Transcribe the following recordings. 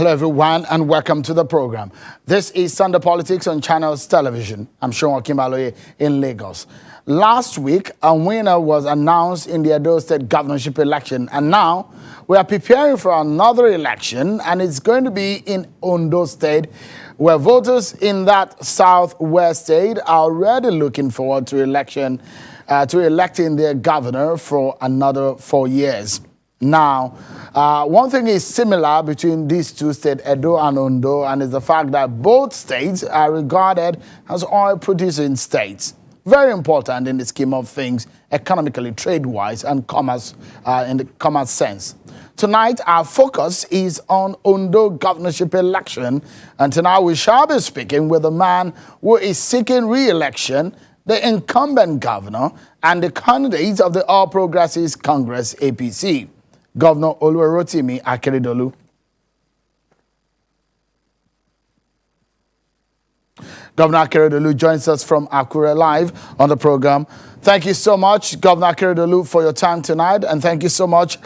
Hello everyone and welcome to the program. This is Sunday Politics on Channels Television. I'm Sean Kimbaloye in Lagos. Last week, a winner was announced in the Edo State governorship election, and now we are preparing for another election, and it's going to be in Ondo State, where voters in that southwest state are already looking forward to electing their governor for another 4 years. Now, one thing is similar between these two states, Edo and Ondo, and is the fact that both states are regarded as oil-producing states. Very important in the scheme of things, economically, trade-wise, and commerce in the commerce sense. Tonight, our focus is on Ondo governorship election, and tonight we shall be speaking with a man who is seeking re-election, the incumbent governor, and the candidate of the All Progressives Congress, APC. Governor Olusegun Akeredolu. Governor Akeredolu joins us from Akure live on the program. Thank you so much, Governor Akeredolu, for your time tonight, and thank you so much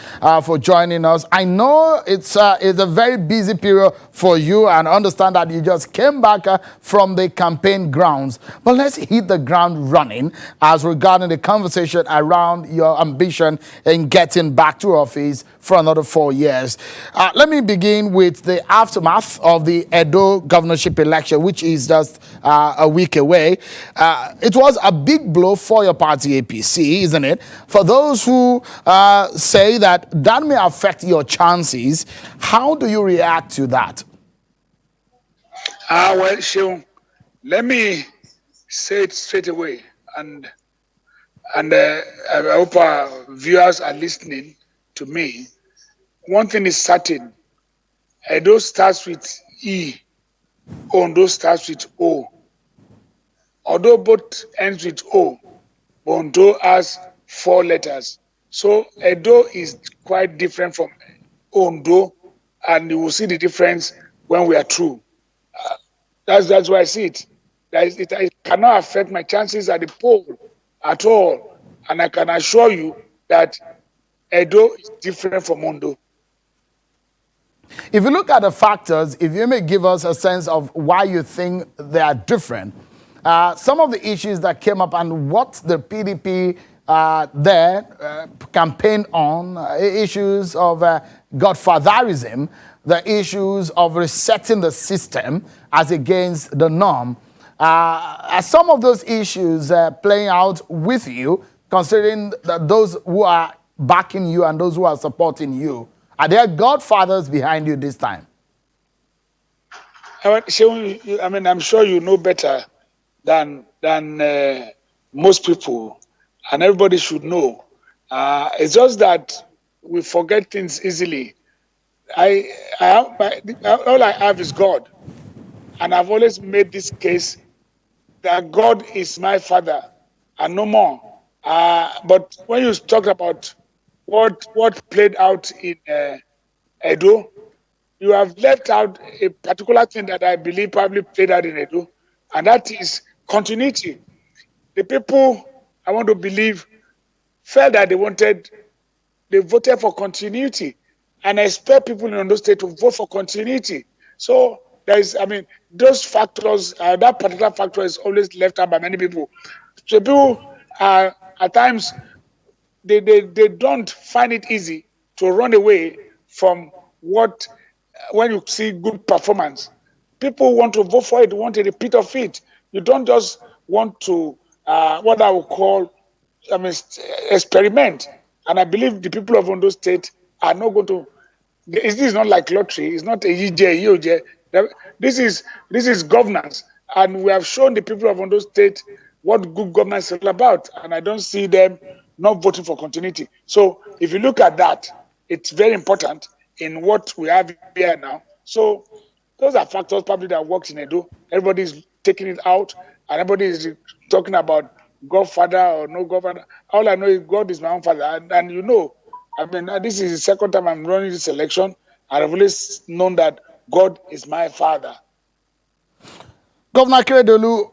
for joining us. I know it's a very busy period for you, and I understand that you just came back from the campaign grounds. But let's hit the ground running as regarding the conversation around your ambition in getting back to office for another 4 years. Let me begin with the aftermath of the Edo governorship election, which is just a week away. It was a big blow for your party, APC, isn't it? For those who say that may affect your chances, how do you react to that? Well, Sean, let me say it straight away, and I hope our viewers are listening to me. One thing is certain: Edo starts with E, Ondo starts with O. Although both ends with O, Ondo has 4 letters. So Edo is quite different from Ondo, and you will see the difference when we are through. That's why I see it. It cannot affect my chances at the poll at all. And I can assure you that Edo is different from Ondo. If you look at the factors, if you may give us a sense of why you think they are different, some of the issues that came up and what the PDP campaigned on, issues of godfatherism, the issues of resetting the system as against the norm. Are some of those issues playing out with you, considering that those who are backing you and those who are supporting you? Are there godfathers behind you this time? I'm sure you know better than most people, and everybody should know. It's just that we forget things easily. All I have is God, and I've always made this case that God is my father and no more. But when you talk about what played out in Edo, you have left out a particular thing that I believe probably played out in Edo, and that is continuity. The people, I want to believe, felt that they voted for continuity, and I expect people in Ondo State to vote for continuity. So those factors, that particular factor is always left out by many people. So people at times they don't find it easy to run away from when you see good performance. People want to vote for it, want a repeat of it. You don't just want to what I would call experiment. And I believe the people of Ondo State are not going to. This is not like lottery. It's not a EJ. This is governance, and we have shown the people of Ondo State what good governance is all about. And I don't see them not voting for continuity. So if you look at that, it's very important in what we have here now. So those are factors probably that worked in Edo. Everybody's taking it out, and everybody is talking about Godfather or no Godfather. All I know is God is my own father, and this is the second time I'm running this election, and I've always known that God is my father. Governor Akeredolu,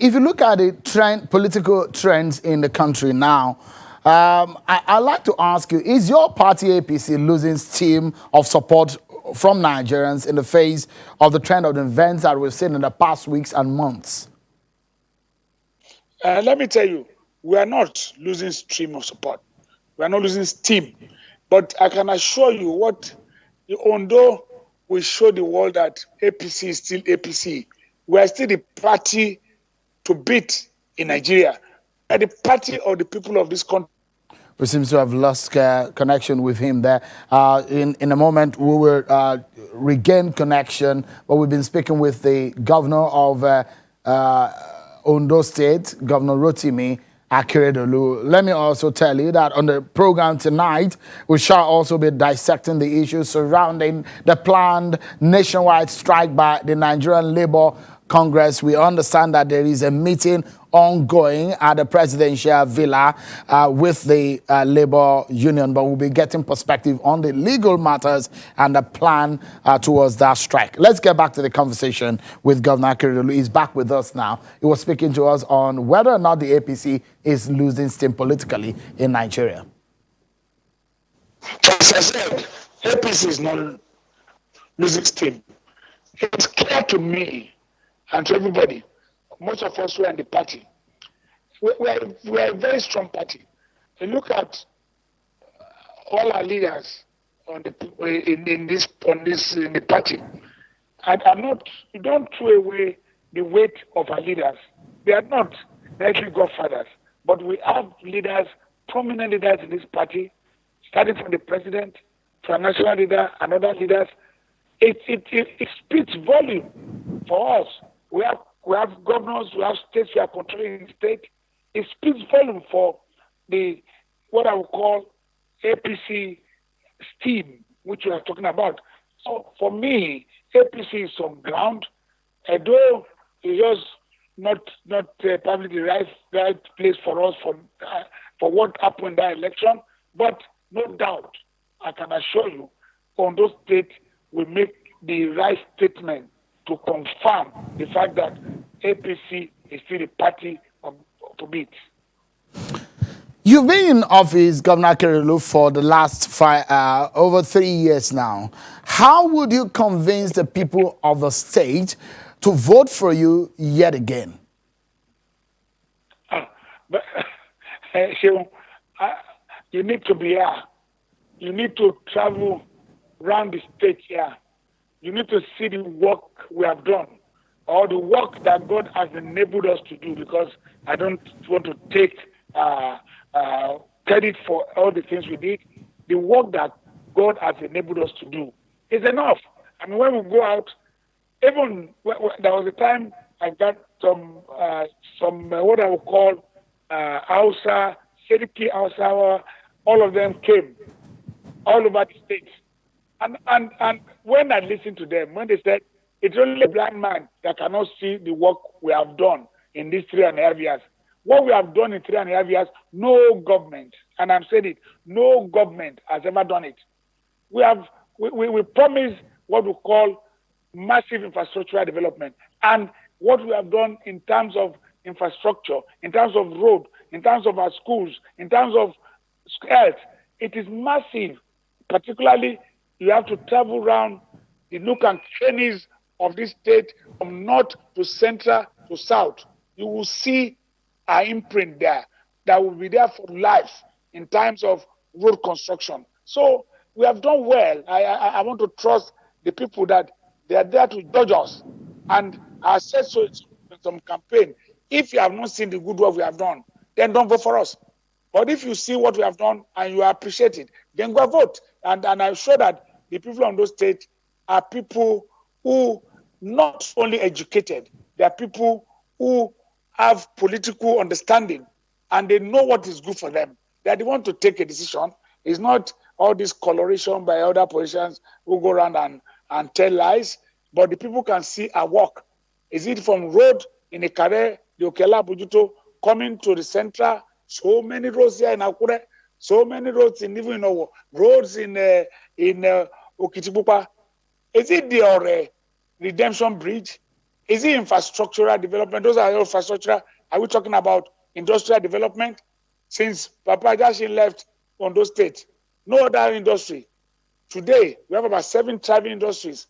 if you look at the political trends in the country now, I'd like to ask you, is your party APC losing steam of support from Nigerians in the face of the trend of the events that we've seen in the past weeks and months? Let me tell you, we are not losing stream of support. We are not losing steam. But I can assure you although we show the world that APC is still APC, we are still the party to beat in Nigeria. We are the party of the people of this country. We seem to have lost connection with him there. In a moment, we will regain connection, but we've been speaking with the governor of Ondo State, Governor Rotimi Akeredolu. Let me also tell you that on the program tonight, we shall also be dissecting the issues surrounding the planned nationwide strike by the Nigerian Labour Congress. We understand that there is a meeting ongoing at the presidential villa with the labor union, but we'll be getting perspective on the legal matters and the plan towards that strike. Let's get back to the conversation with Governor Akeredolu. He's back with us now. He was speaking to us on whether or not the APC is losing steam politically in Nigeria. As I said, APC is not losing steam. It's clear to me and to everybody, most of us who are in the party, we are a very strong party. You look at all our leaders in the party, and you don't throw away the weight of our leaders. They are not likely godfathers, but we have leaders, prominent leaders in this party, starting from the president, to our national leader, and other leaders. It speaks volume for us. We have governors, we have states, we are controlling the state. It speaks volume for what I would call APC steam, which we are talking about. So for me, APC is on ground, although it's just not probably the right place for us for what happened in that election. But no doubt, I can assure you, Ondo State will make the right statement to confirm the fact that APC is still a party to beat. You've been in office, Governor Akeredolu, for the last over 3 years now. How would you convince the people of the state to vote for you yet again? You need to be here. You need to travel around the state here. You need to see the work we have done, or the work that God has enabled us to do, because I don't want to take credit for all the things we did. The work that God has enabled us to do is enough. I mean, when we go out, even there was a time I got some what I would call Hausa, Seriki Hausa, all of them came all over the states. And when I listened to them, when they said, it's only a blind man that cannot see the work we have done in these 3.5 years. What we have done in 3.5 years, no government, and I'm saying it, no government has ever done it. We promised what we call massive infrastructural development. And what we have done in terms of infrastructure, in terms of road, in terms of our schools, in terms of health, it is massive. Particularly, you have to travel around the nook and crannies of this state from north to central to south. You will see our imprint there that will be there for life in terms of road construction. So we have done well. I want to trust the people that they are there to judge us. And I said so in some campaign, if you have not seen the good work we have done, then don't vote for us. But if you see what we have done and you appreciate it, then go vote. And I'm sure that the people on those states are people who not only educated, they are people who have political understanding and they know what is good for them. That they want to take a decision. It's not all this coloration by other politicians who go around and tell lies, but the people can see our work. Is it from road in Ikare, the Okela, Bujuto, coming to the central? So many roads here in Akure, so many roads even roads in Okitipupa. Is it the redemption bridge? Is it infrastructural development? Those are infrastructure. Are we talking about industrial development? Since Papa Jashin left Ondo State, no other industry Today, we have about 7 thriving industries.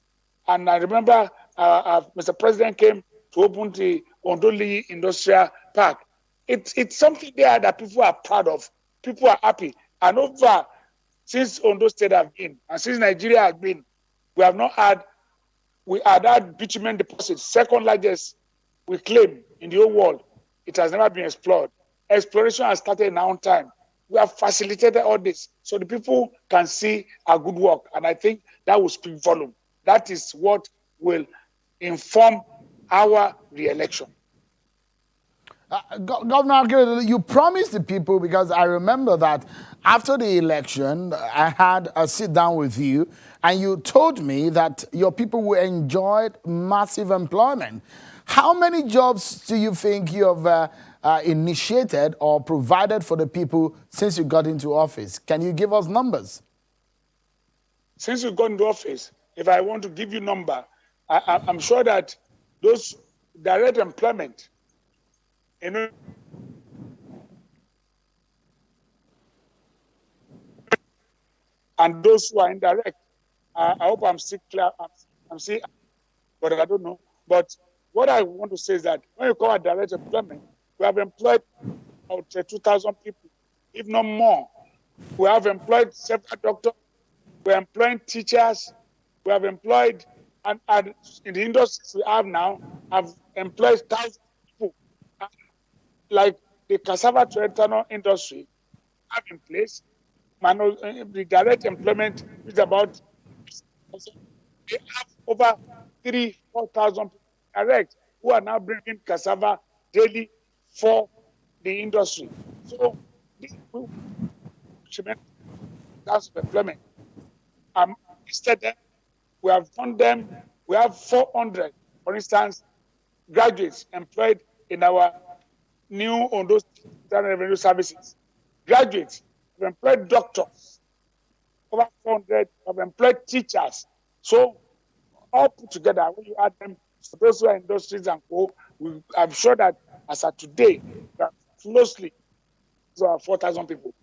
And I remember Mr. President came to open the Ondoli Industrial Park. It's something there that people are proud of. People are happy. And over, since Ondo State have been, and since Nigeria has been, we had bitumen deposits, second largest we claim in the whole world. It has never been explored. Exploration has started in our own time. We have facilitated all this so the people can see our good work. And I think that will speak volume. That is what will inform our re-election. Governor Akeredolu, you promised the people, because I remember that after the election, I had a sit down with you, and you told me that your people will enjoy massive employment. How many jobs do you think you have initiated or provided for the people since you got into office? Can you give us numbers? Since you got into office, if I want to give you a number, I'm sure that those direct employment, you know, and those who are indirect, I hope I'm still clear. I'm still, but I don't know. But what I want to say is that when you call it direct employment, we have employed about 2,000 people, if not more. We have employed several doctors. We're employing teachers. We have employed, and in the industries we have now, I've employed thousands of people. Like the cassava to ethanol industry have in place, the direct employment is about, they have over 4,000 people direct who are now bringing cassava daily for the industry. So this will that's employment. Instead, we have found them. We have 400, for instance, graduates employed in our new Ondo Revenue Services. Graduates, we have employed doctors, over 400, we have employed teachers. So all put together, when you add them, so those who are industries and co, I'm sure that as of today, we are closely to 4,000 people.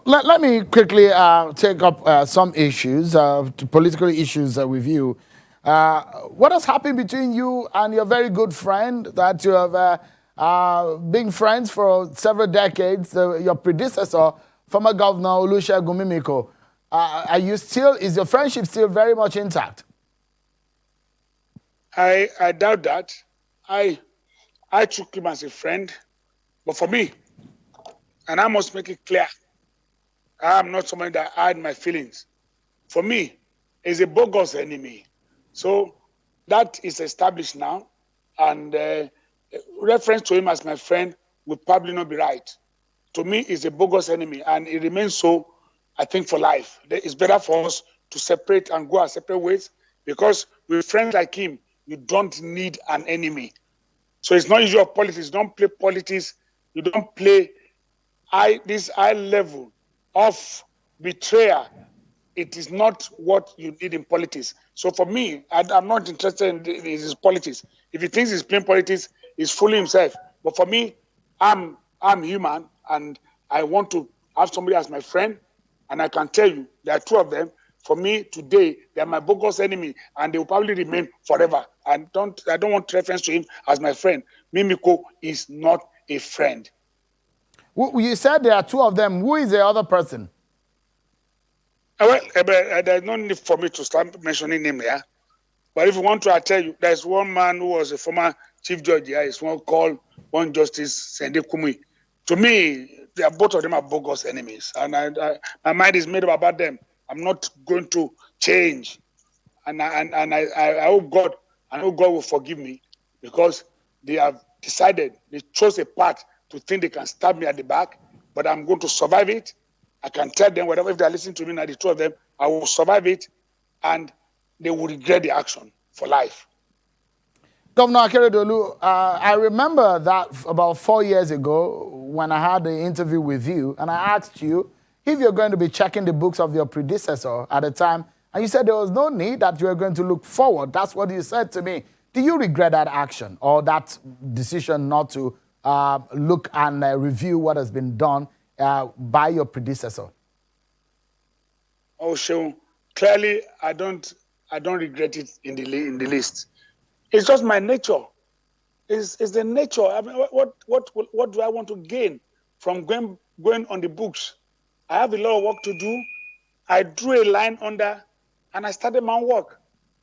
Let me quickly take up some issues, political issues with you. What has happened between you and your very good friend that you have been friends for several decades, your predecessor, former Governor Olusegun Mimiko? Is your friendship still very much intact? I doubt that. I took him as a friend, but for me, and I must make it clear, I am not somebody that hide my feelings. For me, he's a bogus enemy. So that is established now, and reference to him as my friend would probably not be right. To me, he's a bogus enemy, and it remains so, I think, for life. It's better for us to separate and go our separate ways, because with friends like him, you don't need an enemy. So it's not issue of politics. You don't play politics. You don't play this high level of betrayal. It is not what you need in politics. So for me, I'm not interested in his politics. If he thinks he's playing politics, he's fooling himself. But for me, I'm human, and I want to have somebody as my friend. And I can tell you, there are 2 of them. For me, today, they are my bogus enemy, and they will probably remain forever. I don't want reference to him as my friend. Mimiko is not a friend. You said there are 2 of them. Who is the other person? Well, there's no need for me to start mentioning him here. But if you want to, I tell you, there's one man who was a former chief judge here. It's one called one Justice Sende Kumi. To me, both of them are bogus enemies, and my mind is made up about them. I'm not going to change, and I hope God, will forgive me, because they have decided, they chose a path to think they can stab me at the back, but I'm going to survive it. I can tell them, whatever, if they're listening to me now, the 2 of them, I will survive it, and they will regret the action for life. Governor Akeredolu, I remember that about 4 years ago when I had the interview with you, and I asked you if you're going to be checking the books of your predecessor at the time, and you said there was no need, that you were going to look forward. That's what you said to me. Do you regret that action or that decision not to look and review what has been done by your predecessor? Oh, Seun, clearly I don't regret it in the least. It's just my nature. It's the nature. I mean, what do I want to gain from going on the books? I have a lot of work to do. I drew a line under, and I started my own work.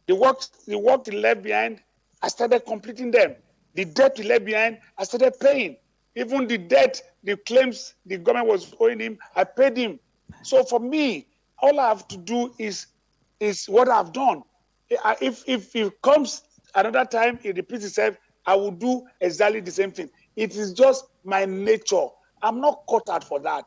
The work he left behind, I started completing them. The debt he left behind, I started paying. Even the debt, the claims the government was owing him, I paid him. So for me, all I have to do is what I've done. If it comes another time, it repeats itself, I will do exactly the same thing. It is just my nature. I'm not cut out for that.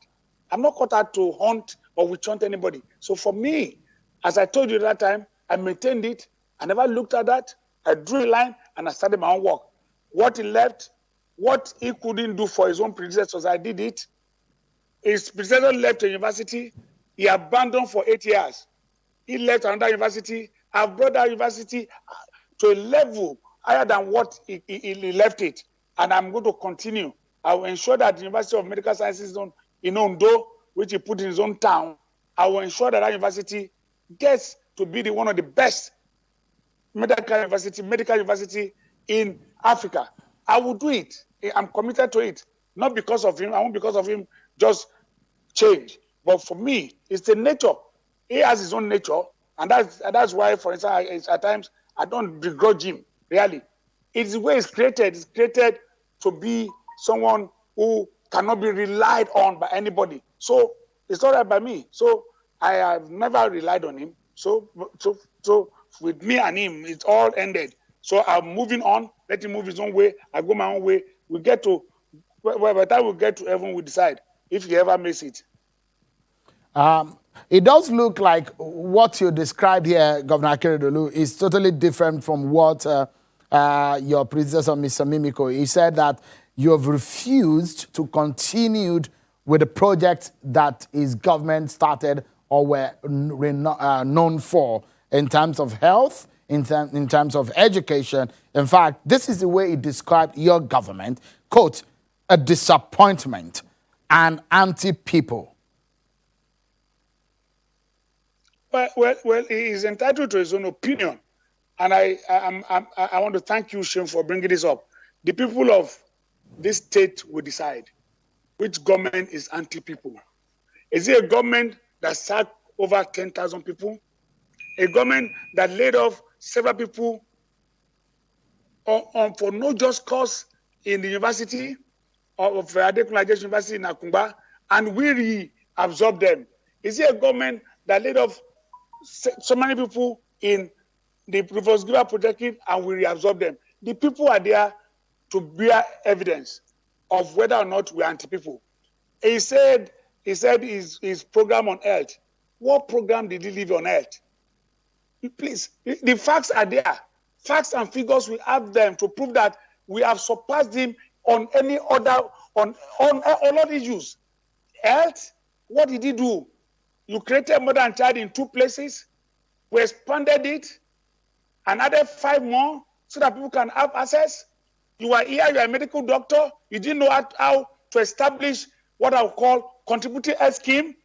I'm not cut out to hunt or witch hunt anybody. So for me, as I told you that time, I maintained it. I never looked at that. I drew a line and I started my own work. What he left, what he couldn't do for his own predecessors, I did it. His predecessor left the university. He abandoned for 8 years. He left another university. I've brought that university to a level higher than what he left it. And I'm going to continue. I will ensure that the University of Medical Sciences in Ondo, which he put in his own town, I will ensure that university gets to be one of the best medical university in Africa. I will do it. I'm committed to it. Not because of him. I won't because of him just change. But for me, it's the nature. He has his own nature. And that's why, for instance, at times, I don't begrudge him, really. It's the way it's created. It's created to be someone who cannot be relied on by anybody. So it's all right by me. So I have never relied on him. So with me and him, it's all ended. So I'm moving on. Let him move his own way. I go my own way. We get to, by the time we get to heaven, we decide if he ever makes it. It does look like what you described here, Governor Akeredolu, is totally different from what your predecessor, Mr. Mimiko, he said that you have refused to continue with the project that his government started or were known for in terms of health, in terms of education. In fact, this is the way he described your government, quote, a disappointment and anti-people. Well, he is entitled to his own opinion. And I want to thank you, Shem, for bringing this up. The people of this state will decide which government is anti-people. Is it a government that sacked over 10,000 people? A government that laid off several people for no just cause in the university of Adekunle University in Akungba, and we reabsorbed them? Is it a government that laid off so many people in the Professor Giva Polytechnic and we reabsorb them? The people are there to bear evidence of whether or not we are anti-people. He said his program on health. What program did he leave on health? Please, the facts are there. Facts and figures, we have them to prove that we have surpassed him on any other, on other issues. Health, what did he do? You created Mother and Child in 2 places. We expanded it and added 5 more so that people can have access. You are here, you are a medical doctor. You didn't know how to establish what I would call contributing health scheme.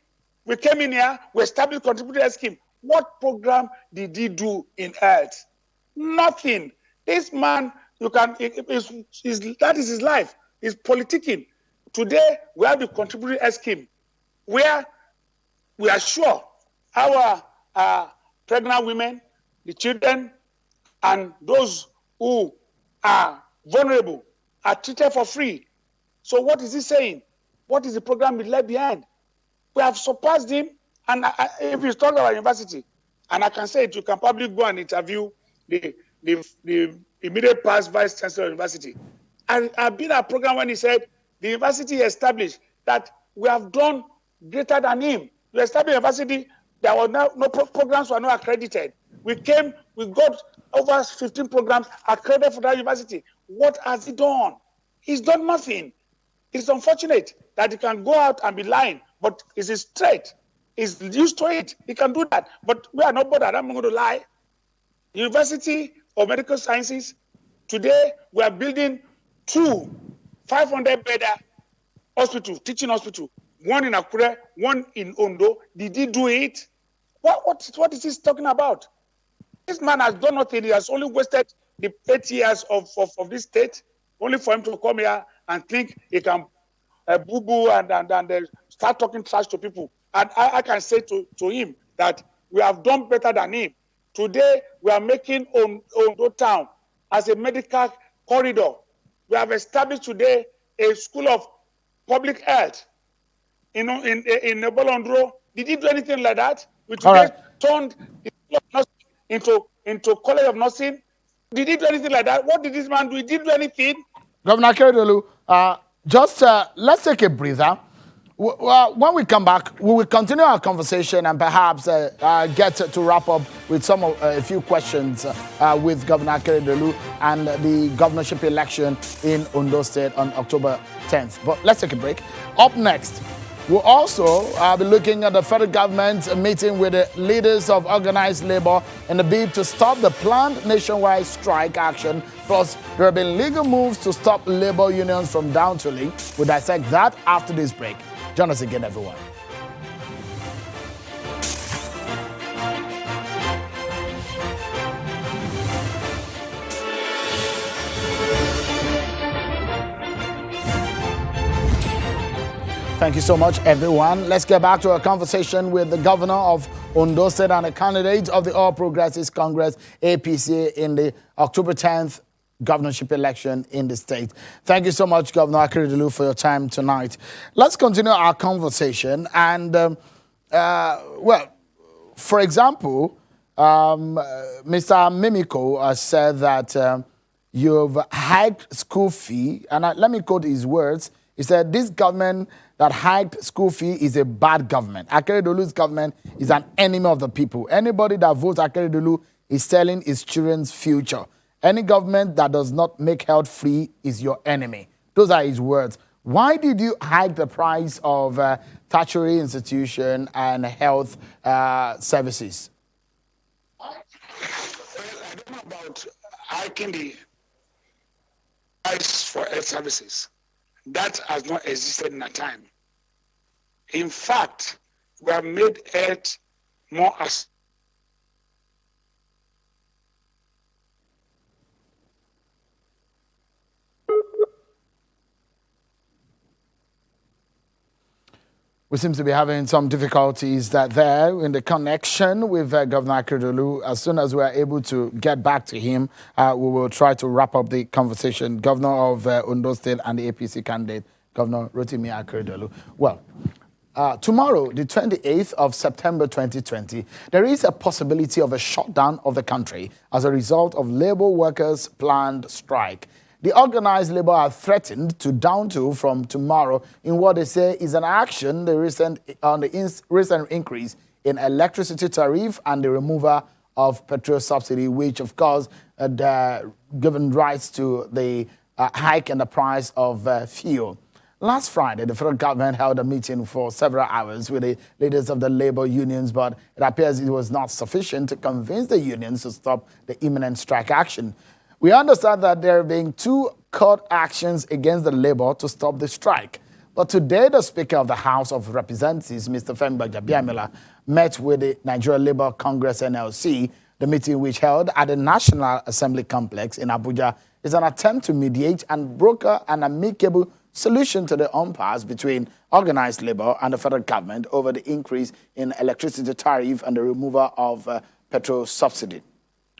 We came in here, we established contributing health scheme. What program did he do in health? Nothing. This man, that is his life. He's politicking. Today, we have the contributing health scheme where we are sure our pregnant women, the children, and those who are vulnerable are treated for free. So what is he saying? What is the program we left behind? We have surpassed him. And if you talk about university, and I can say it, you can probably go and interview the immediate past vice chancellor of the university. I've been at a program when he said the university established that we have done greater than him. We established a university, there were no programs were not accredited. We got over 15 programs accredited for that university. What has he done? He's done nothing. It's unfortunate that he can go out and be lying, but it's straight. He's used to it. He can do that. But we are not bothered. I'm not going to lie. University of Medical Sciences, today we are building 2 500-bed hospitals, teaching hospitals. One in Akure, one in Ondo. Did he do it? What is he talking about? This man has done nothing. He has only wasted the 8 years of this state, only for him to come here and think he can boo-boo and start talking trash to people. And I can say to him that we have done better than him. Today, we are making Ondo town as a medical corridor. We have established today a school of public health in Bolondro. Did he do anything like that? We today turned the school of nursing into college of nursing. Did he do anything like that? What did this man do? He didn't do anything. Governor Akeredolu, let's take a breather. When we come back, we will continue our conversation and perhaps get to wrap up with a few questions with Governor Akeredolu and the governorship election in Ondo State on October 10th. But let's take a break. Up next, we'll also be looking at the federal government meeting with the leaders of organized labor in the bid to stop the planned nationwide strike action. Plus, there have been legal moves to stop labor unions from downtooling. We'll dissect that after this break. Join us again, everyone. Thank you so much, everyone. Let's get back to our conversation with the governor of Ondo State and a candidate of the All Progressives Congress, APC, in the October 10th governorship election in the state. Thank you so much, Governor Akeredolu, for your time tonight. Let's continue our conversation. And, for example, Mr. Mimiko said that you've hiked school fee. And let me quote his words. He said, this government that hiked school fee is a bad government. Akeredolu's government is an enemy of the people. Anybody that votes Akeredolu is selling his children's future. Any government that does not make health free is your enemy. Those are his words. Why did you hike the price of tertiary institution and health services? Well, I don't know about hiking the price for health services. That has not existed in a time. In fact, we have made health more as We seem to be having some difficulties there in the connection with Governor Akeredolu. As soon as we are able to get back to him, we will try to wrap up the conversation. Governor of Ondo State and the APC candidate, Governor Rotimi Akeredolu. Well, tomorrow, the 28th of September 2020, there is a possibility of a shutdown of the country as a result of labor workers' planned strike. The organized labor are threatened to downtool from tomorrow in what they say is an action on the recent increase in electricity tariff and the removal of petrol subsidy, which of course given rise to the hike in the price of fuel. Last Friday, the federal government held a meeting for several hours with the leaders of the labor unions, but it appears it was not sufficient to convince the unions to stop the imminent strike action. We understand that there have been 2 court actions against the labor to stop the strike. But today, the Speaker of the House of Representatives, Mr. Femi Gbajabiamila, met with the Nigeria Labour Congress NLC. The meeting, which held at the National Assembly Complex in Abuja, is an attempt to mediate and broker an amicable solution to the impasse between organized labor and the federal government over the increase in electricity tariff and the removal of petrol subsidy.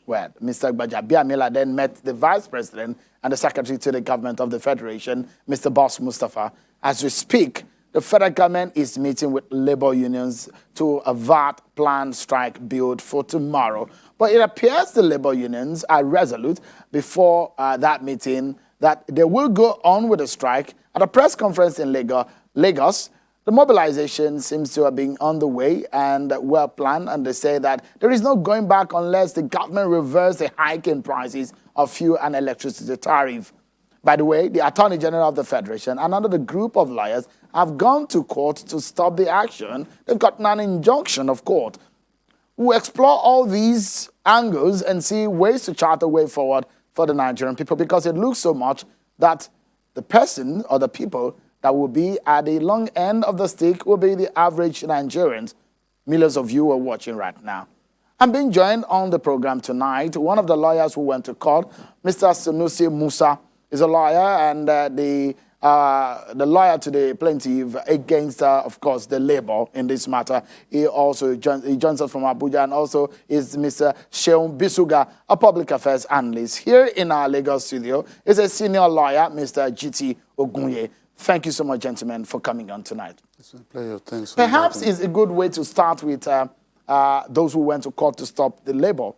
Well, Mr. Gbajabiamila then met the Vice President and the Secretary to the Government of the Federation, Mr. Boss Mustafa. As we speak, the federal government is meeting with labor unions to avert planned strike billed for tomorrow. But it appears the labor unions are resolute before that meeting that they will go on with the strike. At a press conference in Lagos, the mobilization seems to have been on the way and well planned, and they say that there is no going back unless the government reverses the hike in prices of fuel and electricity tariff. By the way, the Attorney General of the Federation and another group of lawyers have gone to court to stop the action. They've gotten an injunction of court. We'll explore all these angles and see ways to chart a way forward for the Nigerian people, because it looks so much that the person or the people that will be at the long end of the stick will be the average Nigerians. millions of you are watching right now. I'm being joined on the program tonight. One of the lawyers who went to court, Mr. Sanusi Musa, is a lawyer and the lawyer to the plaintiff against, of course, the labor in this matter. He joins us from Abuja, and also is Mr. Sheun Bisuga, a public affairs analyst. Here in our Lagos studio is a senior lawyer, Mr. GT Ogunye. Thank you so much, gentlemen, for coming on tonight. It's a pleasure. Thanks. Perhaps it's a good way to start with those who went to court to stop the labor.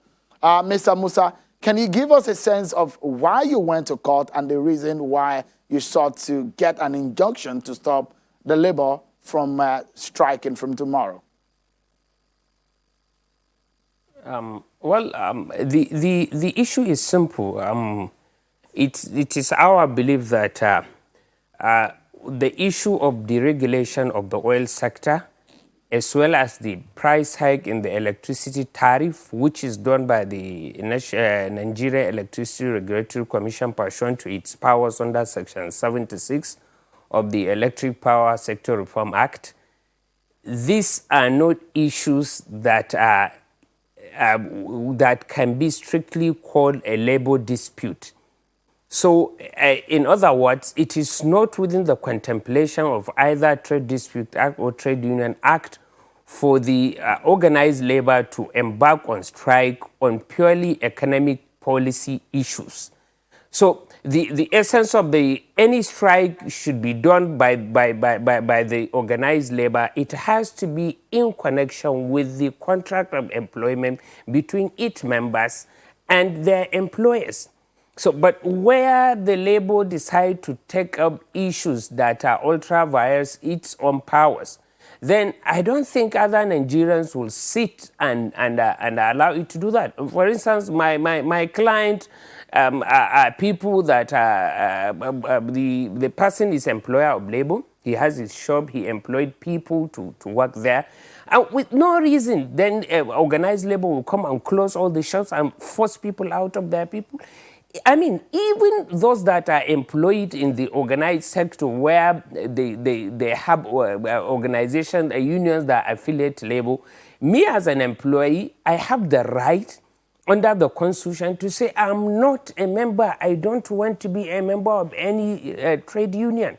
Mr. Musa, can you give us a sense of why you went to court and the reason why you sought to get an injunction to stop the labor from striking from tomorrow? The issue is simple. It is our belief that the issue of deregulation of the oil sector, as well as the price hike in the electricity tariff, which is done by the Nigeria Electricity Regulatory Commission pursuant to its powers under Section 76 of the Electric Power Sector Reform Act. These are not issues that that can be strictly called a labor dispute. So, in other words, it is not within the contemplation of either Trade Dispute Act or Trade Union Act for the organized labor to embark on strike on purely economic policy issues. So, the essence of any strike should be done by the organized labor. It has to be in connection with the contract of employment between its members and their employers. So, but where the labor decide to take up issues that are ultra vires its own powers, then I don't think other Nigerians will sit and allow it to do that. For instance, my client are people that the person is employer of labor. He has his shop. He employed people to work there. And with no reason, then organized labor will come and close all the shops and force people out of their people. I mean, even those that are employed in the organized sector where they have organizations, unions that affiliate labor, me as an employee, I have the right under the Constitution to say I'm not a member. I don't want to be a member of any trade union.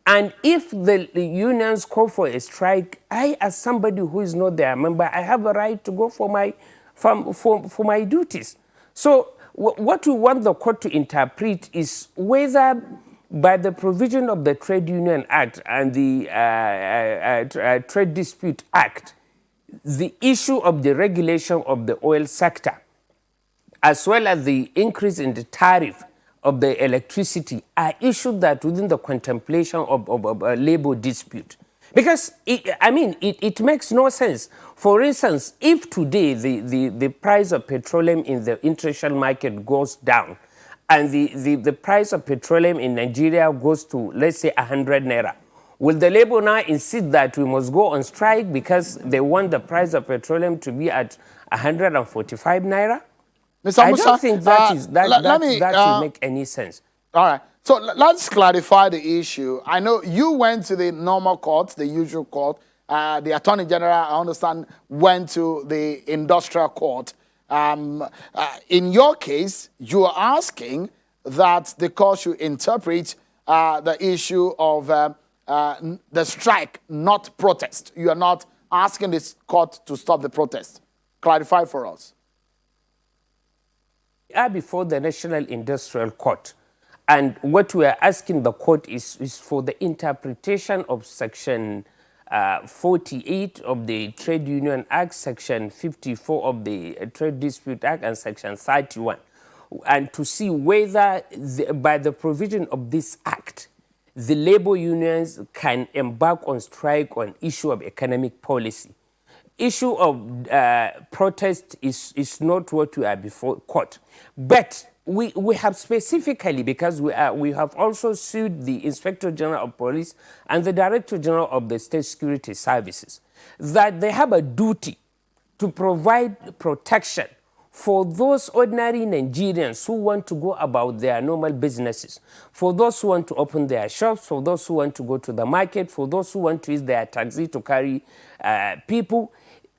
And if the unions call for a strike, I, as somebody who is not their member, I have a right to go for my duties. So what we want the court to interpret is whether by the provision of the Trade Union Act and the Trade Dispute Act, the issue of the regulation of the oil sector, as well as the increase in the tariff of the electricity, are issues that within the contemplation of a labor dispute. Because, it makes no sense. For instance, if today the price of petroleum in the international market goes down and the price of petroleum in Nigeria goes to, let's say, 100 naira, will the labor now insist that we must go on strike because they want the price of petroleum to be at 145 naira? Mr. I Musa, don't think that will make any sense. All right. So let's clarify the issue. I know you went to the normal court, the usual court. The Attorney General, I understand, went to the industrial court. In your case, you are asking that the court should interpret the issue of the strike, not protest. You are not asking this court to stop the protest. Clarify for us. We are before the National Industrial Court. And what we are asking the court is for the interpretation of Section 48 of the Trade Union Act, Section 54 of the Trade Dispute Act, and Section 31. And to see whether, by the provision of this act, the labor unions can embark on strike on issue of economic policy. Issue of protest is not what we are before court. But we have specifically, because we have also sued the Inspector General of Police and the Director General of the State Security Services, that they have a duty to provide protection for those ordinary Nigerians who want to go about their normal businesses, for those who want to open their shops, for those who want to go to the market, for those who want to use their taxi to carry people.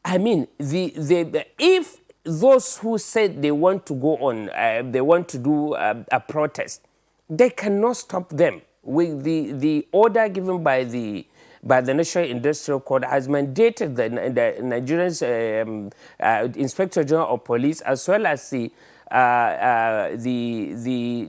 I mean, if those who said they want to go on, they want to do a protest, they cannot stop them. With the order given by the National Industrial Code has mandated the Nigerian's Inspector General of Police, as well as the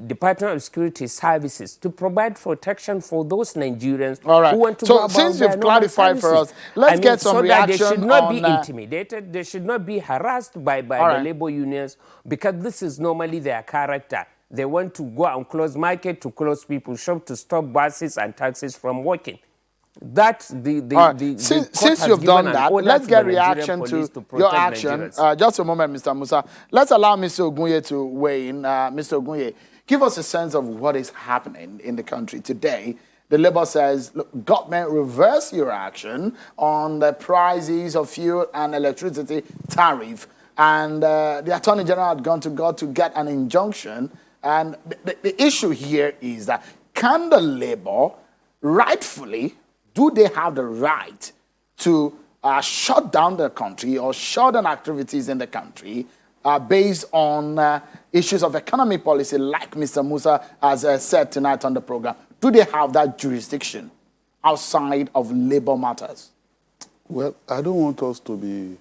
Department of Security Services, to provide protection for those Nigerians who want to go about since their you've normal clarified for services. us, let's get some so that reaction they should not on, be intimidated, they should not be harassed by the labor unions, because this is normally their character. They want to go and close market, to close people's shop, to stop buses and taxis from working. That since you've done that, let's get reaction to your action. Just a moment, Mr. Musa. Let's allow Mr. Ogunye to weigh in. Mr. Ogunye, give us a sense of what is happening in the country today. The Labour says, look, government, reverse your action on the prices of fuel and electricity tariff. And the Attorney General had gone to God to get an injunction. And the issue here is that, can the Labour rightfully, do they have the right to shut down the country or shut down activities in the country based on issues of economic policy, like Mr. Musa has said tonight on the program? Do they have that jurisdiction outside of labor matters? Well, I don't want us to be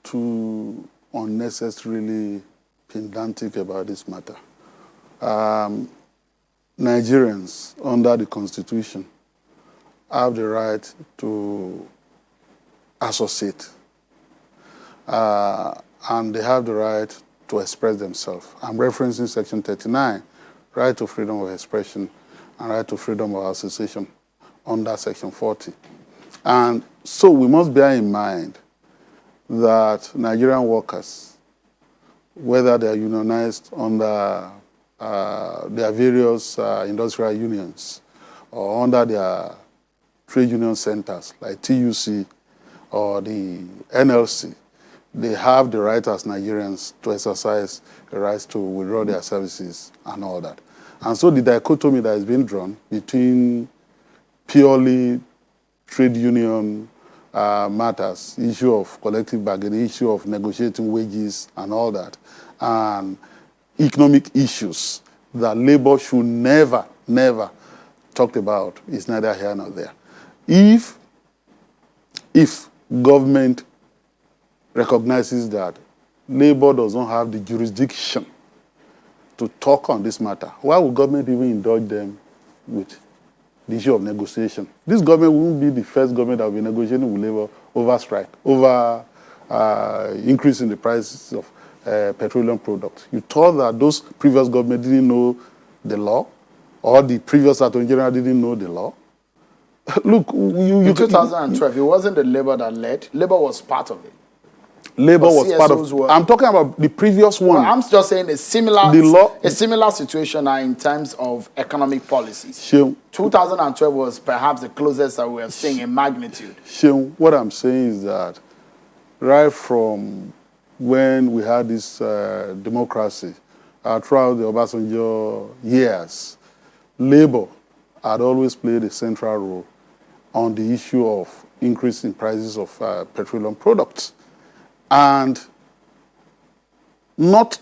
too unnecessarily pedantic about this matter. Nigerians, under the Constitution, have the right to associate, and they have the right to express themselves. I'm referencing Section 39, right to freedom of expression and right to freedom of association under Section 40. And so we must bear in mind that Nigerian workers, whether they are unionized under their various industrial unions or under their trade union centers like TUC or the NLC, they have the right as Nigerians to exercise the rights to withdraw their services and all that. And so the dichotomy that has been drawn between purely trade union matters, issue of collective bargaining, issue of negotiating wages and all that, and economic issues that labor should never talk about is neither here nor there. If government recognizes that labor does not have the jurisdiction to talk on this matter, why would government even indulge them with the issue of negotiation? This government won't be the first government that will be negotiating with labor over strike, over increasing the prices of petroleum products. You thought that those previous governments didn't know the law, or the previous Attorney General didn't know the law? Look, in 2012, it wasn't the Labour that led. Labour was part of it. Labor was part of it. I'm talking about the previous one. Well, I'm just saying a similar situation now in terms of economic policies. 2012 was perhaps the closest that we are seeing in magnitude. What I'm saying is that right from when we had this democracy throughout the Obasanjo years, labor had always played a central role on the issue of increasing prices of petroleum products. And not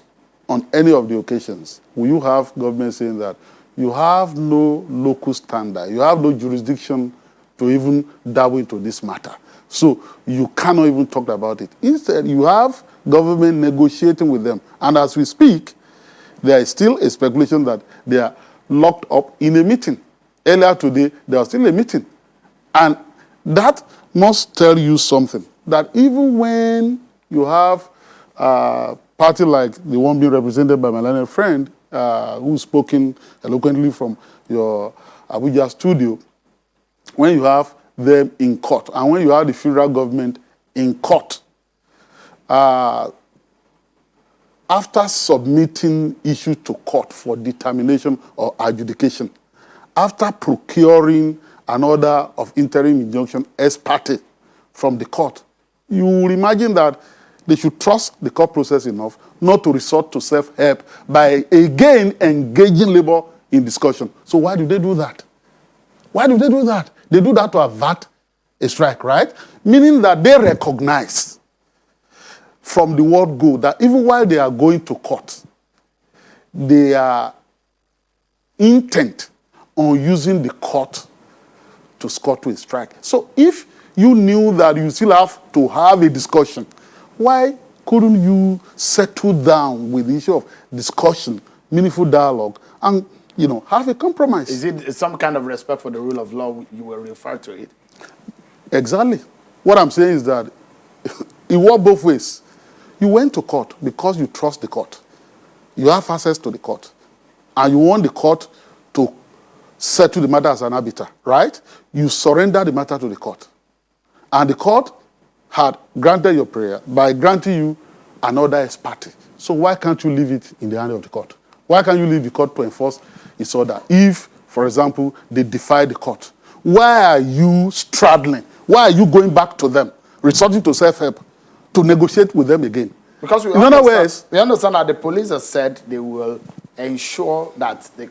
on any of the occasions will you have government saying that you have no local standard, you have no jurisdiction to even dabble into this matter, so you cannot even talk about it. Instead, you have government negotiating with them. And as we speak, there is still a speculation that they are locked up in a meeting. Earlier today, there was still a meeting. And that must tell you something, that even when you have a party like the one being represented by my learned friend, who's spoken eloquently from your Abuja studio, when you have them in court, and when you have the federal government in court, after submitting issues to court for determination or adjudication, after procuring an order of interim injunction ex parte from the court, you will imagine that they should trust the court process enough not to resort to self-help by again engaging labor in discussion. So why do they do that? Why do they do that? They do that to avert a strike, right? Meaning that they recognize from the word go that even while they are going to court, they are intent on using the court to score to a strike. So if you knew that you still have to have a discussion, why couldn't you settle down with the issue of discussion, meaningful dialogue, and have a compromise? Is it some kind of respect for the rule of law you will refer to it? Exactly. What I'm saying is that it worked both ways. You went to court because you trust the court. You have access to the court. And you want the court to settle the matter as an arbiter, right? You surrender the matter to the court. And the court had granted your prayer by granting you another ex parte. So why can't you leave it in the hand of the court? Why can't you leave the court to enforce its order? If, for example, they defy the court, why are you straddling? Why are you going back to them, resorting to self-help, to negotiate with them again? Because we understand that the police have said they will ensure that the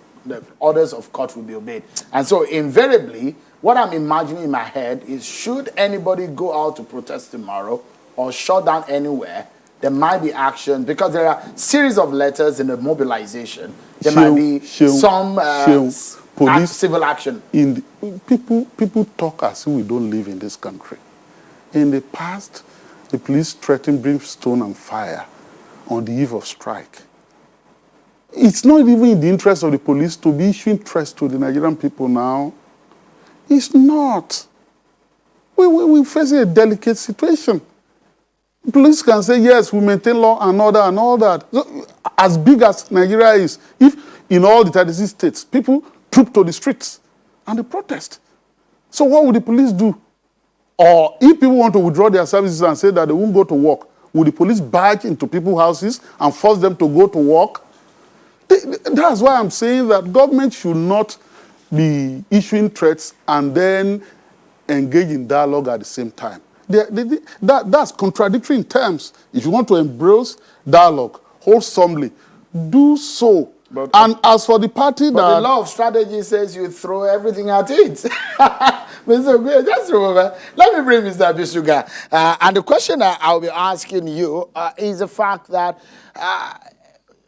orders of court will be obeyed. And so invariably, what I'm imagining in my head is, should anybody go out to protest tomorrow or shut down anywhere, there might be action, because there are a series of letters in the mobilization. There might be some police civil action. People talk as if we don't live in this country. In the past, the police threatened brimstone and fire on the eve of strike. It's not even in the interest of the police to be issuing threats to the Nigerian people now. It's not. We face a delicate situation. Police can say, yes, we maintain law and order and all that. So, as big as Nigeria is, if in all the 36 states, people troop to the streets and they protest. So what would the police do? Or if people want to withdraw their services and say that they won't go to work, would the police barge into people's houses and force them to go to work? That's why I'm saying that government should not be issuing threats and then engage in dialogue at the same time. That's contradictory in terms. If you want to embrace dialogue wholesomely, do so. And as for the party but the law of strategy says you throw everything at it. Mr. Just remember, let me bring Mr. Bisuga. And the question I'll be asking you is the fact that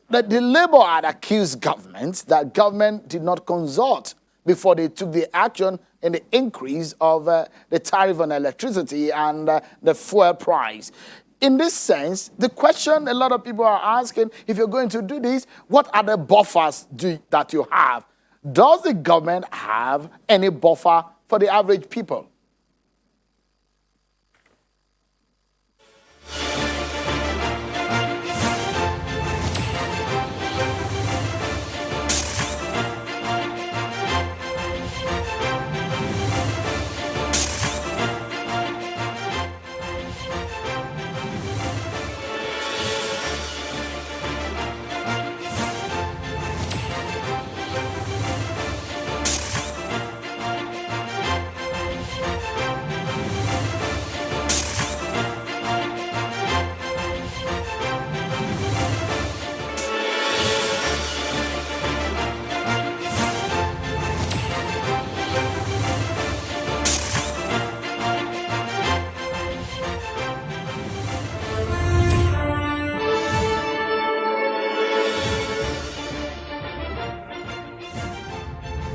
the Labour had accused government that government did not consult before they took the action in the increase of the tariff on electricity and the fuel price. In this sense, the question a lot of people are asking, if you're going to do this, what are the buffers that you have? Does the government have any buffer for the average people?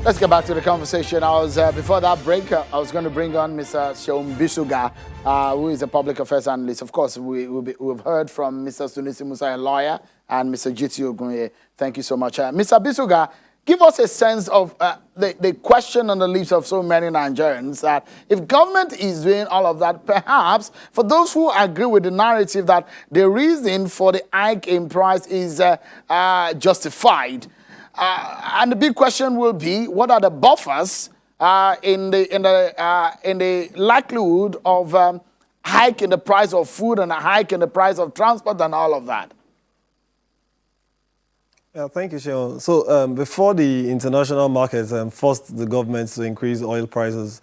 Let's get back to the conversation. Before that break, I was going to bring on Mr. Seun Bisuga, who is a public affairs analyst. Of course, we've heard from Mr. Sunusi Musa, a lawyer, and Mr. G.T. Ogunye. Thank you so much. Mr. Bisuga, give us a sense of the question on the lips of so many Nigerians that if government is doing all of that, perhaps for those who agree with the narrative that the reason for the hike in price is justified, and the big question will be, what are the buffers in the likelihood of hike in the price of food and a hike in the price of transport and all of that? Yeah, thank you, Sean. So before the international markets forced the government to increase oil prices,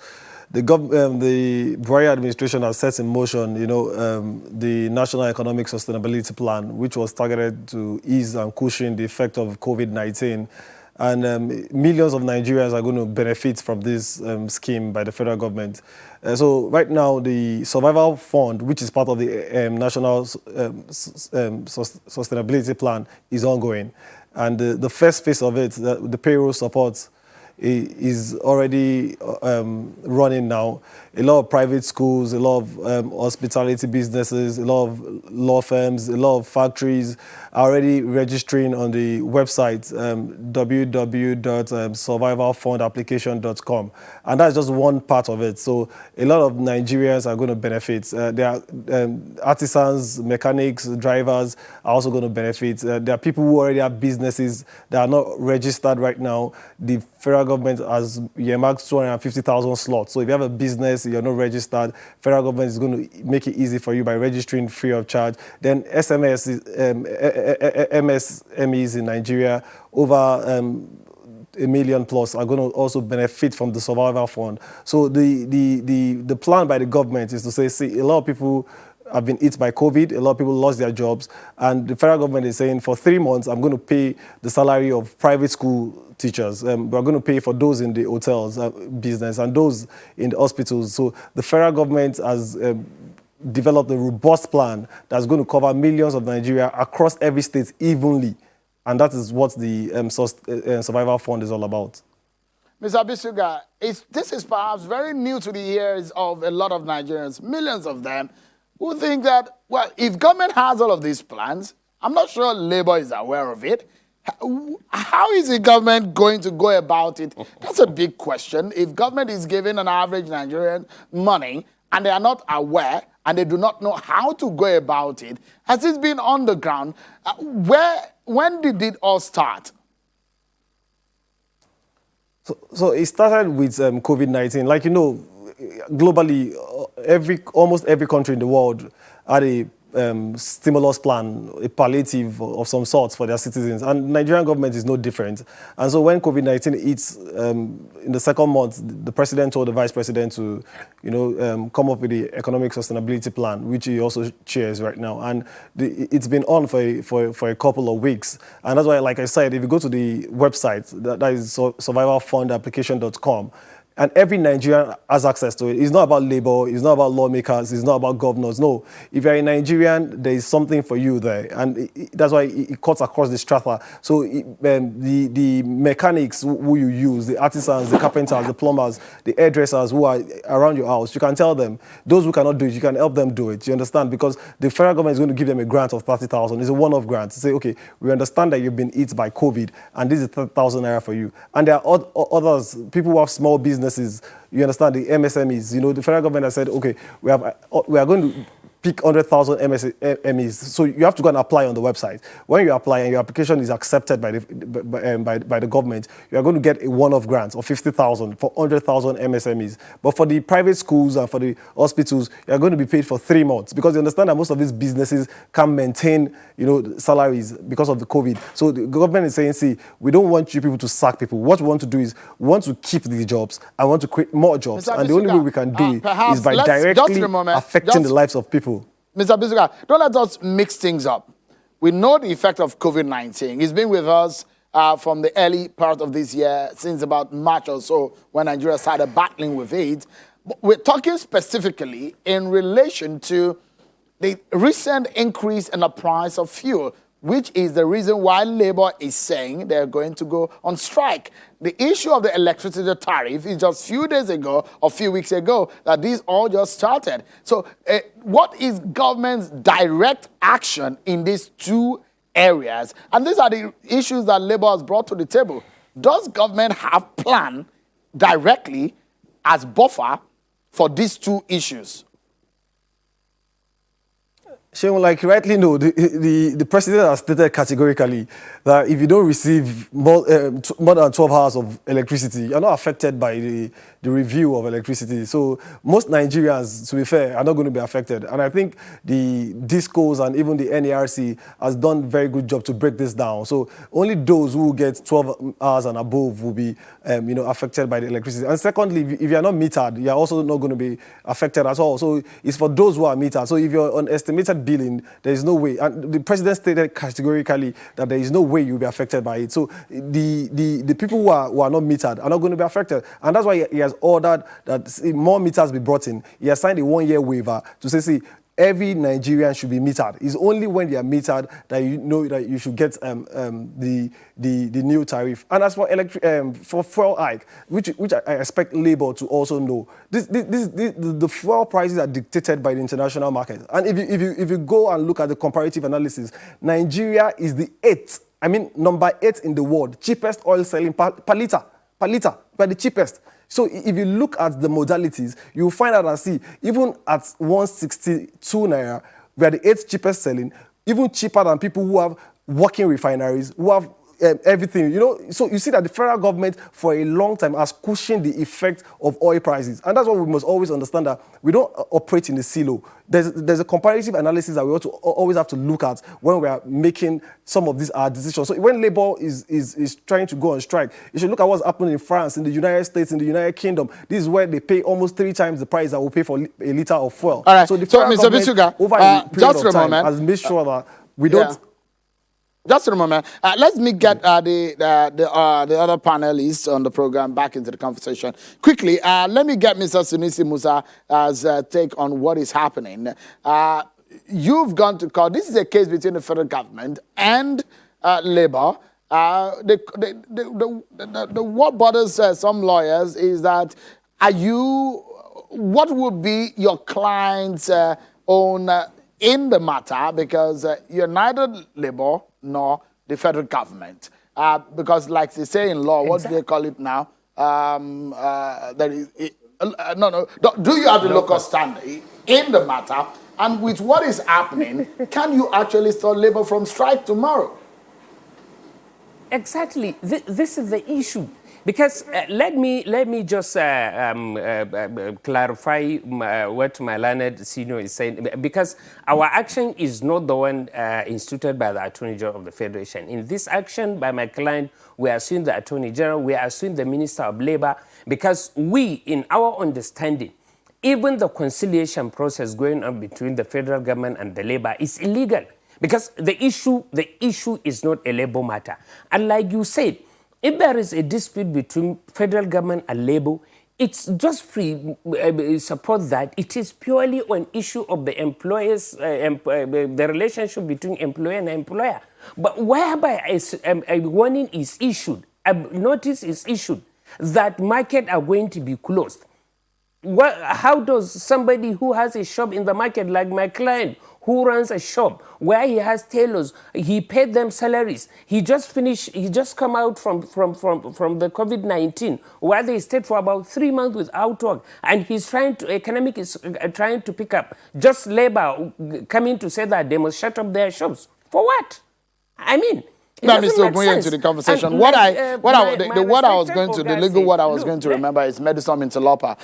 the Buhari administration has set in motion, the National Economic Sustainability Plan, which was targeted to ease and cushion the effect of COVID-19. And millions of Nigerians are going to benefit from this scheme by the federal government. So right now, the Survival Fund, which is part of the National Sustainability Plan, is ongoing. And the first phase of it, the payroll support, is already running now. A lot of private schools, a lot of hospitality businesses, a lot of law firms, a lot of factories are already registering on the website www.survivalfundapplication.com. And that's just one part of it. So a lot of Nigerians are going to benefit. There are artisans, mechanics, drivers are also going to benefit. There are people who already have businesses that are not registered right now. The federal government has earmarked 250,000 slots. So if you have a business, you're not registered, federal government is going to make it easy for you by registering free of charge. Then MSMEs in Nigeria, over 1 million plus, are going to also benefit from the survival fund. So the plan by the government is to say, see, a lot of people have been hit by COVID, a lot of people lost their jobs, and the federal government is saying for 3 months, I'm going to pay the salary of private school teachers. We're going to pay for those in the hotels business and those in the hospitals. So the federal government has developed a robust plan that's going to cover millions of Nigeria across every state evenly. And that is what the Survival Fund is all about. Mr. Bisuga, this is perhaps very new to the ears of a lot of Nigerians, millions of them, who think that, well, if government has all of these plans, I'm not sure Labour is aware of it. How is the government going to go about it? That's a big question. If government is giving an average Nigerian money and they are not aware and they do not know how to go about it, has this been on the ground? When did it all start? So it started with COVID-19. Like, you know, globally, almost every country in the world had a stimulus plan, a palliative of some sorts for their citizens. And Nigerian government is no different. And so when COVID-19 hits, in the second month, the president told the vice president to, come up with the economic sustainability plan, which he also chairs right now. And it's been on for a couple of weeks. And that's why, like I said, if you go to the website, that is survivalfundapplication.com, and every Nigerian has access to it. It's not about Labour, it's not about lawmakers, it's not about governors. No, if you're a Nigerian, there is something for you there. And that's why it cuts across the strata. So the mechanics who you use, the artisans, the carpenters, the plumbers, the hairdressers who are around your house, you can tell them. Those who cannot do it, you can help them do it. You understand? Because the federal government is going to give them a grant of 30,000. It's a one-off grant to say, okay, we understand that you've been hit by COVID, and this is 30,000 naira for you. And there are others, people who have small businesses. You understand, the MSMEs. The federal government has said, okay, we are going to pick 100,000 MSMEs. So you have to go and apply on the website. When you apply and your application is accepted by the government, you are going to get a one-off grant of 50,000 for 100,000 MSMEs. But for the private schools and for the hospitals, you are going to be paid for 3 months, because you understand that most of these businesses can't maintain, salaries because of the COVID. So the government is saying, see, we don't want you people to sack people. What we want to do is we want to keep the jobs and want to create more jobs. Mr. And the only way we can do it is by directly affecting the lives of people. Mr. Bisuga, don't let us mix things up. We know the effect of COVID-19. It's been with us from the early part of this year, since about March or so, when Nigeria started battling with it. But we're talking specifically in relation to the recent increase in the price of fuel, which is the reason why Labour is saying they're going to go on strike. The issue of the electricity tariff is just a few days ago or a few weeks ago that these all just started. So what is government's direct action in these two areas? And these are the issues that Labour has brought to the table. Does government have plan directly as buffer for these two issues? Seun, like you rightly know, the president has stated categorically that if you don't receive more than 12 hours of electricity, you're not affected by the review of electricity. So most Nigerians, to be fair, are not going to be affected. And I think the DISCOs and even the NERC has done a very good job to break this down. So only those who get 12 hours and above will be affected by the electricity. And secondly, if you're not metered, you're also not going to be affected at all. So it's for those who are metered. So if you're on estimated bill in, there is no way. And the president stated categorically that there is no way you'll be affected by it. So the people who are not metered are not going to be affected. And that's why he has ordered that more meters be brought in. He has signed a 1-year waiver to say, see, every Nigerian should be metered. It's only when they are metered that you know that you should get the new tariff. And as for fuel hike, which I expect Labour to also know, the fuel prices are dictated by the international market. And if you go and look at the comparative analysis, Nigeria is the number 8 in the world, cheapest oil selling per liter, by the cheapest. So if you look at the modalities, you'll find out that, even at 162 naira, we are the 8th cheapest selling, even cheaper than people who have working refineries, who have everything, So you see that the federal government for a long time has cushioned the effect of oil prices. And that's what we must always understand, that we don't operate in the silo. There's a comparative analysis that we always have to look at when we are making some of these decisions. So when Labour is trying to go on strike, you should look at what's happening in France, in the United States, in the United Kingdom. This is where they pay almost 3 times the price that we pay for a litre of fuel. All right. So the federal Mr. government, Bisuga, over a period just of time, moment, has made sure that we don't... Just a moment. Let me get the other panelists on the program back into the conversation. Quickly, let me get Mr. Sunusi Musa's take on what is happening. You've gone to court. This is a case between the federal government and Labour. What bothers some lawyers is that what would be your client's own in the matter, because you're neither Labour nor the federal government. Because like they say in law, what do they call it now? Do you have the local standing in the matter? And with what is happening, can you actually stop Labour from strike tomorrow? Exactly. This is the issue. Because let me just clarify what my learned senior is saying. Because our action is not the one instituted by the Attorney General of the Federation. In this action by my client, we are suing the Attorney General, we are suing the Minister of Labour, because we, in our understanding, even the conciliation process going on between the federal government and the Labour is illegal. Because the issue is not a Labour matter. And like you said, if there is a dispute between federal government and Labour, it's just support that it is purely an issue of the employers, the relationship between employer and employer. But whereby a warning is issued, a notice is issued that market are going to be closed. How does somebody who has a shop in the market, like my client, who runs a shop where he has tailors, he paid them salaries, he just come out from the COVID-19, where they stayed for about 3 months without work, and he's economic is trying to pick up. Just Labour coming to say that they must shut up their shops. For what? I mean, let me still bring into the conversation. And what I was going to remember is Medicine Interloper.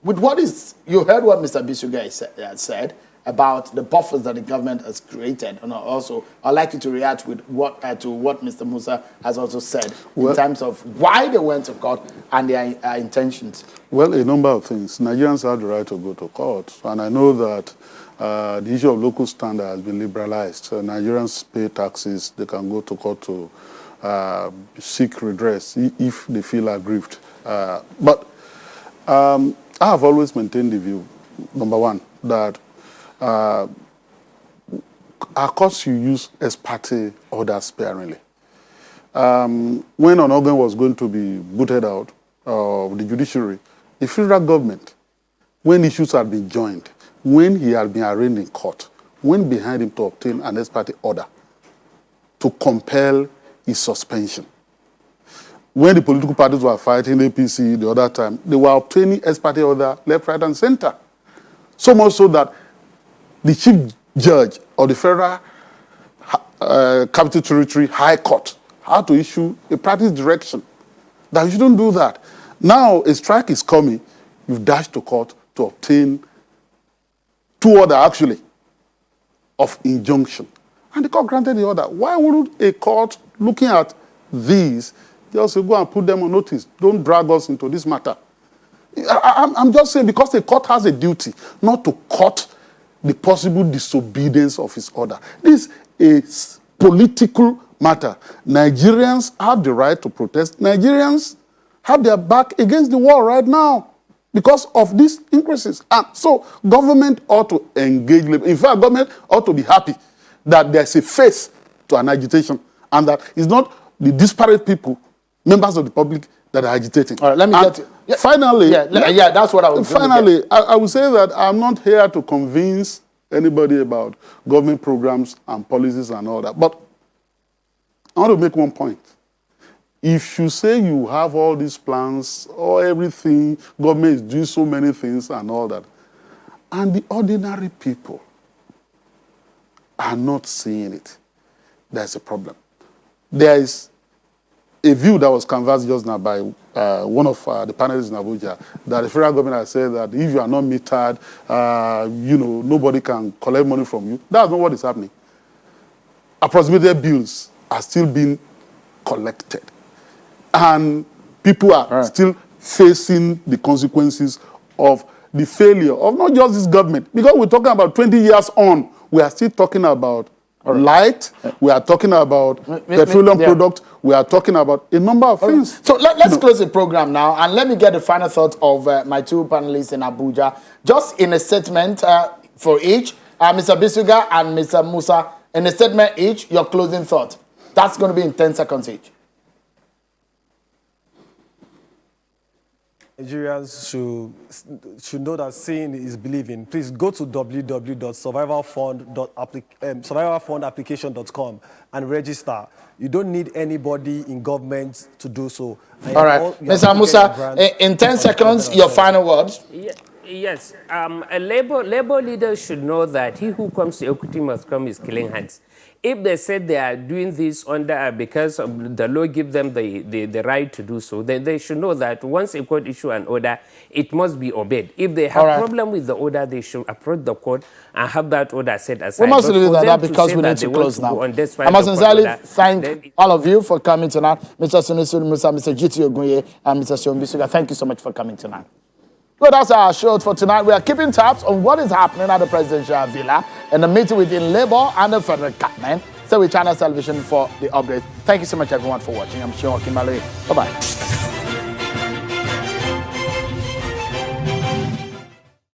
With what is, you heard what Mr. Bisuga said about the buffers that the government has created, and also I'd like you to react with what Mr. Musa has also said in terms of why they went to court and their intentions. Well, a number of things. Nigerians have the right to go to court, and I know that the issue of local standard has been liberalized. So Nigerians pay taxes; they can go to court to seek redress if they feel aggrieved. But I have always maintained the view, number one, that our courts, you use ex parte orders sparingly. When an organ was going to be booted out of the judiciary, the federal government, when issues had been joined, when he had been arraigned in court, went behind him to obtain an ex parte order to compel his suspension. When the political parties were fighting APC the other time, they were obtaining ex parte order left, right, and center. So much so that the chief judge of the Federal Capital Territory High Court had to issue a practice direction that you shouldn't do that. Now a strike is coming, you've dashed to court to obtain 2 orders actually of injunction. And the court granted the order. Why wouldn't a court looking at these just go and put them on notice? Don't drag us into this matter. I'm just saying, because the court has a duty not to cut the possible disobedience of his order. This is political matter. Nigerians have the right to protest. Nigerians have their back against the wall right now because of these increases. And so government ought to engage labor. In fact, government ought to be happy that there's a face to an agitation and that it's not the disparate people, members of the public, that are agitating. All right, let me get to... Yeah, finally... Yeah, that's what I was finally, I would say that I'm not here to convince anybody about government programs and policies and all that. But I want to make one point. If you say you have all these plans or everything, government is doing so many things and all that, and the ordinary people are not seeing it, there's a problem. There is a view that was canvassed just now by one of the panelists in Abuja, that the federal government has said that if you are not metered, nobody can collect money from you. That's not what is happening. Approximated bills are still being collected. And people are still facing the consequences of the failure of not just this government. Because we're talking about 20 years on, we are still talking about light, we are talking about petroleum products, we are talking about a number of things. So let's close the program now, and let me get the final thoughts of my two panelists in Abuja. Just in a statement for each, Mr. Bisuga and Mr. Musa, in a statement each, your closing thought. That's going to be in 10 seconds each. Nigerians should know that seeing is believing. Please go to www.survivalfundapplication.com and register. You don't need anybody in government to do so. All right. Mr. Musa, in 10 seconds, your final words. Yes. A labor leader should know that he who comes to equity must come with clean hands. If they said they are doing this because of the law give them the right to do so, then they should know that once a court issue an order, it must be obeyed. If they have a problem with the order, they should approach the court and have that order set aside. We must leave that because we need to close now. I must sincerely thank all of you for coming tonight. Mr. Sunusu Musa, Mr. G.T. Ogunye, and Mr. Seun Bisuga. Thank you so much for coming tonight. Well, that's our show for tonight. We are keeping tabs on what is happening at the presidential villa and the meeting within Labour and the federal government. So we Channel Television for the update. Thank you so much, everyone, for watching. I'm Seun Bisuga. Bye-bye.